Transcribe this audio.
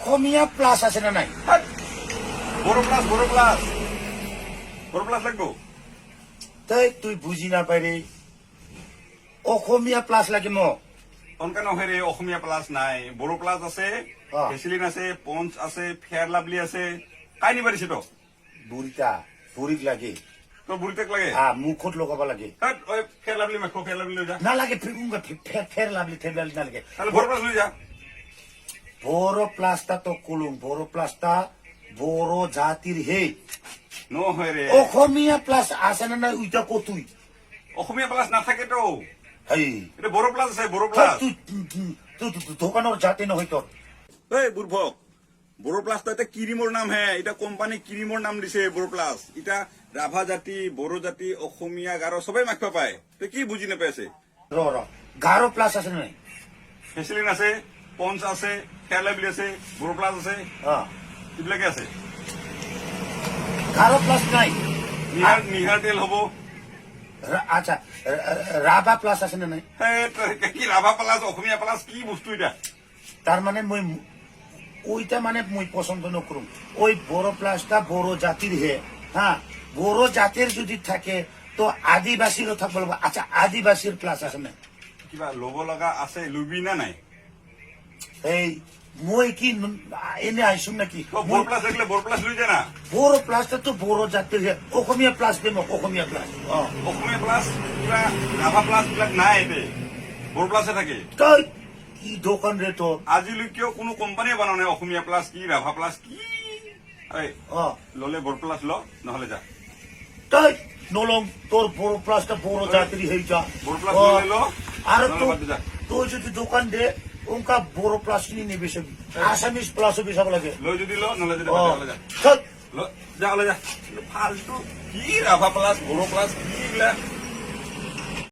অসমীয়া plus আছে না নাই? বড় প্লাস লাগবো। তাই তুই বুঝি না পারে অসমীয়া প্লাস লাগে ন? অনকা নহয় রে, অসমীয়া প্লাস নাই, বড় প্লাস আছে, ভেসলিন আছে, পঞ্চ আছে, ফেয়ার লাভলি আছে, কাই নিবা দিছে তো? বুড়িটা বুড়িক লাগে, তোর বুড়িতেক লাগে? মুখত লগাব লাগে। ফেয়ার লাভলি মাখো, ফেয়ার লাভলি লৈ যা। না লাগে, ফের লাভলি না লাগে। তাহলে বড় প্লাস লৈ যা। বড় প্লাসটা তো কলুম, বড় প্লাসটা বড় জাতির হে। নহয় রে, অসমীয়া প্লাস আছে না নাই ওইটা কতুই? অসমীয়া প্লাস না থাকে তো, হেই এটা বড় প্লাস আছে, বড় প্লাস। তুই দোকানের জাতি নহয় তোর। এই বুর্ভক, বড় প্লাস তো এটা কিরিমর নাম হে, এটা কোম্পানি কিরিমর নাম দিছে বড় প্লাস। এটা রাভা জাতি, বড় জাতি, অসমীয়া, গারো সবাই মাখবা পায়। তুই কি বুঝি নেপাইছে? র গারো প্লাস আছে না নাই? ভেসলিন আছে, পঞ্চ আছে, ফেয়ার লাভলি আছে, বড় প্লাস আছে, এইবিলাকে আছে। গারো প্লাস নাই? নিহার তেল হব। আচ্ছা, রাভা প্লাস আছে না নাই? কি রাভা প্লাস, অসমীয়া প্লাস, কি বস্তু এটা? তার মানে মই ওইটা মানে মই পছন্দ নকরুম। ওই বড় প্লাসটা বড় জাতির হে। বড় জাতির যদি থাকে তো আদিবাসীরও থাকবে। আচ্ছা, আদিবাসীর প্লাস আছে না? কিবা লব লগা আছে, লুবি না নাই? এই মই কি এনে আইসুম নাকি? বড় প্লাস দেখলে বড় প্লাস লই যায় না? বড় প্লাসটা তো বড় জাতির হে। অসমীয়া প্লাস দেব, অসমীয়া প্লাস। অসমীয়া প্লাস, কিবা রাভা প্লাস বিলাক নাই এতে, বড় প্লাসে থাকে। তাই কি দোকান রে তোর? আজিলৈকেও কোনো কোম্পানিয়ে বনাও নাই অসমীয়া প্লাস কি, রাভা প্লাস কি। ললে বড় প্লাস ল, নহলে যা। তাই নলম, তোর বড় প্লাসটা বড় জাতির হয়ে যা। বড় প্লাস ললে লো, আর নহলে বাদ দে যা। তোর যদি দোকান দে ওনকা বড় প্লাস নিয়ে নেবে সবই। আসামিস প্লাসও বেসাব লাগে। লই যদি লো, নহলে যদি বাদ দে, নহলে যা। চল। লো, যা, হলে যা। ফালতু কি রাভা প্লাস, বড় প্লাস কি এগুলা।